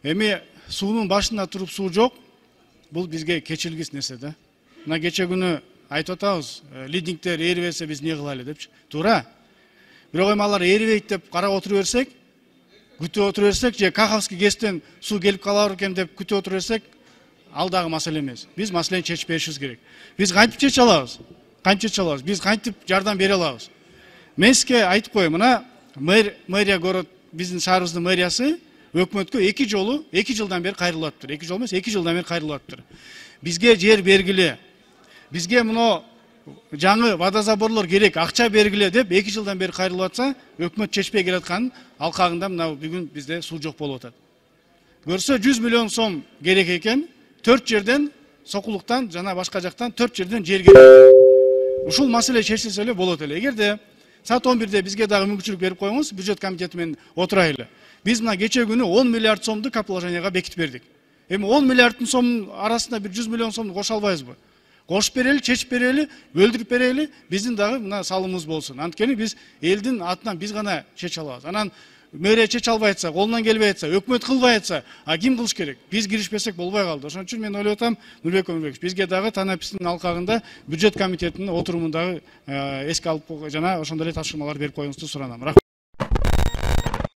Эми суунун башында туруп суу жок. Бул бизге кечилгис нерсе да. Мына кече күнү айтып атабыз, лидингдер эрибесе биз эмне кылалы депчи. Туура. Бирок эми алар эрибейт деп карап отура берсек, күтүп отура берсек, же Каховский ГЭСтен суу келип калар экен деп күтүп отура берсек, ал дагы маселе эмес. Биз маселени чечип беришибиз керек. Биз кантип чече алабыз? Кантип чече алабыз? Биз кантип жардам бере алабыз? Мен сизге айтып коеюн, мына мэрия город, биздин шаарыбыздын мэриясы өкмөткө 2 жылдан бери кайрылып атыптыр. 2 жыл эмес, 2 жылдан бери кайрылып атыптыр. Бизге жер бергиле. Бизге мына жаңы водозаборлор керек, акча бергиле деп 2 жылдан бери кайрылып атса, өкмөт чечпей келатканын алкагында мына бүгүн бизде суу жок болуп атат. Көрсө 100 миллион сом керек экен, 4 жерден Сокулуктан жана башка жактан 4 жерден жер керек. Ушул маселе чечилсе эле болот эле. Эгерде саат 11-де бизге дагы мүмкүнчүлүк берип коюңуз, бюджет комитети менен отурайлы. Биз мына кече күнү 10 миллиард сомду капиталовканияга бекитип бердик. Эми 10 миллиарддын сомдун арасында бир 100 миллион сомду кошо албайбызбы? Кошуп берели, чечип берели, өлдүрүп берели, биздин дагы мына салымыбыз болсун. Анткени биз элдин атынан биз гана чече алабыз. Анан мэрия чече албай атса, колунан келбей атса, өкмөт кылбай атса, ким кылыш керек? Биз киришпесек болбой калды. Ошон үчүн мен ойлоп атам, Нурбек Өмүрбекович, бизге дагы Танапистин алкагында бюджет комитетинин отурумундагы эске алып жана ошондой эле тапшырмалар берип коюңузду суранам.